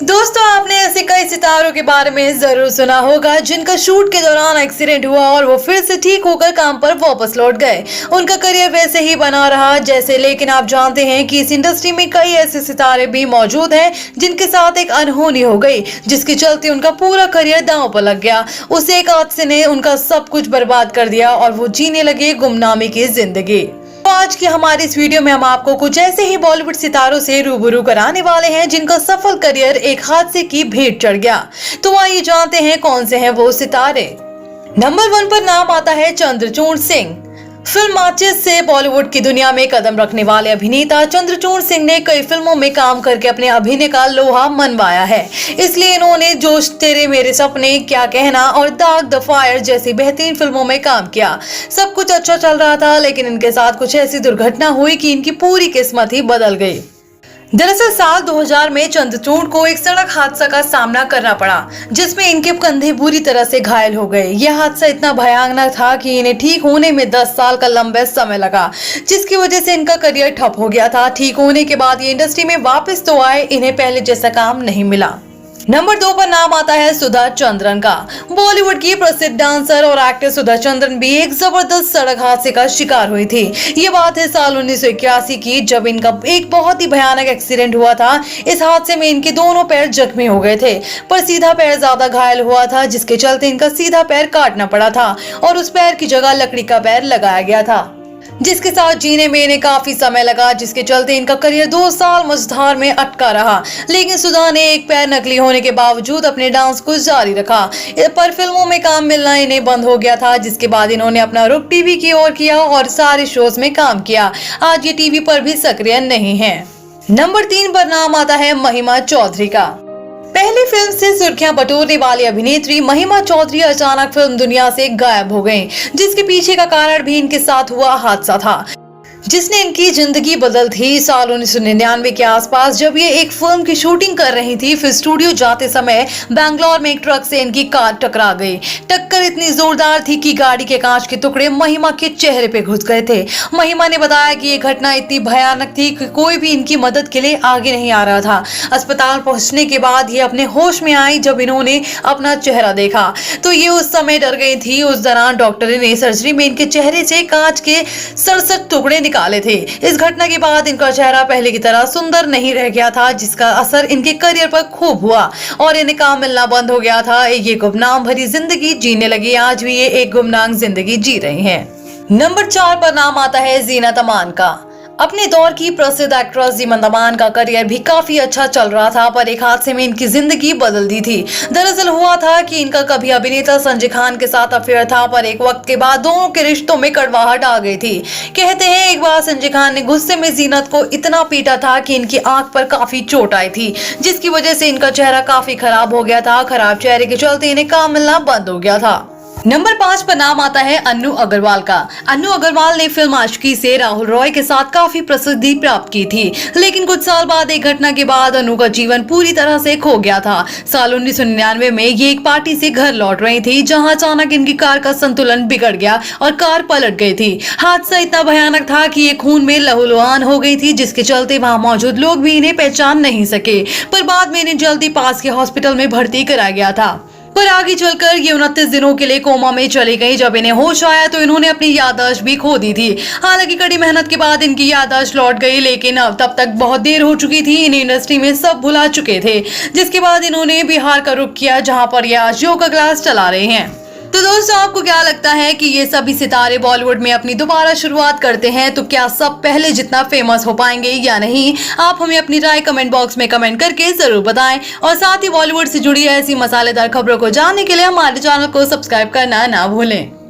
दोस्तों, आपने ऐसे कई सितारों के बारे में जरूर सुना होगा जिनका शूट के दौरान एक्सीडेंट हुआ और वो फिर से ठीक होकर काम पर वापस लौट गए। उनका करियर वैसे ही बना रहा जैसे। लेकिन आप जानते हैं कि इस इंडस्ट्री में कई ऐसे सितारे भी मौजूद हैं जिनके साथ एक अनहोनी हो गई, जिसके चलते उनका पूरा करियर दांव पर लग गया। उस एक हादसे ने उनका सब कुछ बर्बाद कर दिया और वो जीने लगे गुमनामी की जिंदगी। तो आज की हमारी इस वीडियो में हम आपको कुछ ऐसे ही बॉलीवुड सितारों से रूबरू कराने वाले हैं जिनका सफल करियर एक हादसे की भेंट चढ़ गया। तो आइए जानते हैं कौन से हैं वो सितारे। नंबर 1 पर नाम आता है चंद्रचूड़ सिंह। फिल्म माचिस से बॉलीवुड की दुनिया में कदम रखने वाले अभिनेता चंद्रचूड़ सिंह ने कई फिल्मों में काम करके अपने अभिनय का लोहा मनवाया है। इसलिए इन्होंने जोश, तेरे मेरे सपने, क्या कहना और दाग द फायर जैसी बेहतरीन फिल्मों में काम किया। सब कुछ अच्छा चल रहा था, लेकिन इनके साथ कुछ ऐसी दुर्घटना हुई कि इनकी पूरी किस्मत ही बदल गई। दरअसल साल 2000 में चंद्रचूड़ को एक सड़क हादसा का सामना करना पड़ा, जिसमें इनके कंधे बुरी तरह से घायल हो गए। यह हादसा इतना भयानक था कि इन्हें ठीक होने में 10 साल का लंबा समय लगा, जिसकी वजह से इनका करियर ठप हो गया था। ठीक होने के बाद ये इंडस्ट्री में वापस तो आए, इन्हें पहले जैसा काम नहीं मिला। नंबर 2 पर नाम आता है सुधा चंद्रन का। बॉलीवुड की प्रसिद्ध डांसर और एक्टर सुधा चंद्रन भी एक जबरदस्त सड़क हादसे का शिकार हुई थी। ये बात है साल 1981 की, जब इनका एक बहुत ही भयानक एक्सीडेंट हुआ था। इस हादसे में इनके दोनों पैर जख्मी हो गए थे, पर सीधा पैर ज्यादा घायल हुआ था, जिसके चलते इनका सीधा पैर काटना पड़ा था और उस पैर की जगह लकड़ी का पैर लगाया गया था, जिसके साथ जीने में इन्हें काफी समय लगा, जिसके चलते इनका करियर 2 साल मझधार में अटका रहा। लेकिन सुधा ने एक पैर नकली होने के बावजूद अपने डांस को जारी रखा, पर फिल्मों में काम मिलना इन्हें बंद हो गया था, जिसके बाद इन्होंने अपना रुख टीवी की ओर किया और सारे शोज में काम किया। आज ये टीवी पर भी सक्रिय नहीं है। नंबर 3 पर नाम आता है महिमा चौधरी का। पहली फिल्म से सुर्खियां बटोरने वाली अभिनेत्री महिमा चौधरी अचानक फिल्म दुनिया से गायब हो गईं, जिसके पीछे का कारण भी इनके साथ हुआ हादसा था, जिसने इनकी जिंदगी बदल थी। साल 1999 के आसपास जब ये एक फिल्म की शूटिंग कर रही थी, फिर स्टूडियो जाते समय बैंगलोर में एक ट्रक से इनकी कार टकरा गई। टक्कर इतनी जोरदार थी कि गाड़ी के कांच के टुकड़े महिमा के चेहरे पे घुस गए थे। महिमा ने बताया कि ये घटना इतनी भयानक थी कि कोई भी इनकी मदद के लिए आगे नहीं आ रहा था। अस्पताल पहुंचने के बाद ये अपने होश में आई। जब इन्होंने अपना चेहरा देखा तो ये उस समय डर गई थी। उस दौरान डॉक्टर ने सर्जरी में इनके चेहरे से कांच के 67 टुकड़े निकाले थे। इस घटना के बाद इनका चेहरा पहले की तरह सुंदर नहीं रह गया था, जिसका असर इनके करियर पर खूब हुआ और इन्हें काम मिलना बंद हो गया था। ये गुमनाम भरी जिंदगी जीने लगी। आज भी ये एक गुमनाम जिंदगी जी रही हैं। नंबर 4 पर नाम आता है जीनत अमान का। अपने दौर की प्रसिद्ध एक्ट्रेस जीनत अमान का करियर भी काफी अच्छा चल रहा था, पर एक हादसे में इनकी जिंदगी बदल दी थी। दरअसल हुआ था कि इनका कभी अभिनेता संजय खान के साथ अफेयर था, पर एक वक्त के बाद दोनों के रिश्तों में कड़वाहट आ गई थी। कहते हैं एक बार संजय खान ने गुस्से में जीनत को इतना पीटा था कि इनकी आंख पर काफी चोट आई थी, जिसकी वजह से इनका चेहरा काफी खराब हो गया था। खराब चेहरे के चलते इन्हें काम मिलना बंद हो गया था। नंबर 5 पर नाम आता है अन्नू अग्रवाल का। अन्नू अग्रवाल ने फिल्म आशिकी से राहुल रॉय के साथ काफी प्रसिद्धि प्राप्त की थी, लेकिन कुछ साल बाद एक घटना के बाद अन्नू का जीवन पूरी तरह से खो गया था। साल 1999 में ये एक पार्टी से घर लौट रही थी, जहां अचानक इनकी कार का संतुलन बिगड़ गया और कार पलट गई थी। हादसा इतना भयानक था कि ये खून में लहूलुहान हो गई थी, जिसके चलते वहां मौजूद लोग भी इन्हें पहचान नहीं सके, पर बाद में इन्हें जल्दी पास के हॉस्पिटल में भर्ती कराया गया था। पर आगे चलकर ये 29 दिनों के लिए कोमा में चली गई। जब इन्हें होश आया तो इन्होंने अपनी याददाश्त भी खो दी थी। हालांकि कड़ी मेहनत के बाद इनकी याददाश्त लौट गई, लेकिन अब तब तक बहुत देर हो चुकी थी। इन्हें इंडस्ट्री में सब भुला चुके थे, जिसके बाद इन्होंने बिहार का रुख किया, जहां पर ये आज योगा क्लास चला रहे हैं। तो दोस्तों, आपको क्या लगता है कि ये सभी सितारे बॉलीवुड में अपनी दोबारा शुरुआत करते हैं तो क्या सब पहले जितना फेमस हो पाएंगे या नहीं? आप हमें अपनी राय कमेंट बॉक्स में कमेंट करके जरूर बताएं और साथ ही बॉलीवुड से जुड़ी ऐसी मसालेदार खबरों को जानने के लिए हमारे चैनल को सब्सक्राइब करना ना भूलें।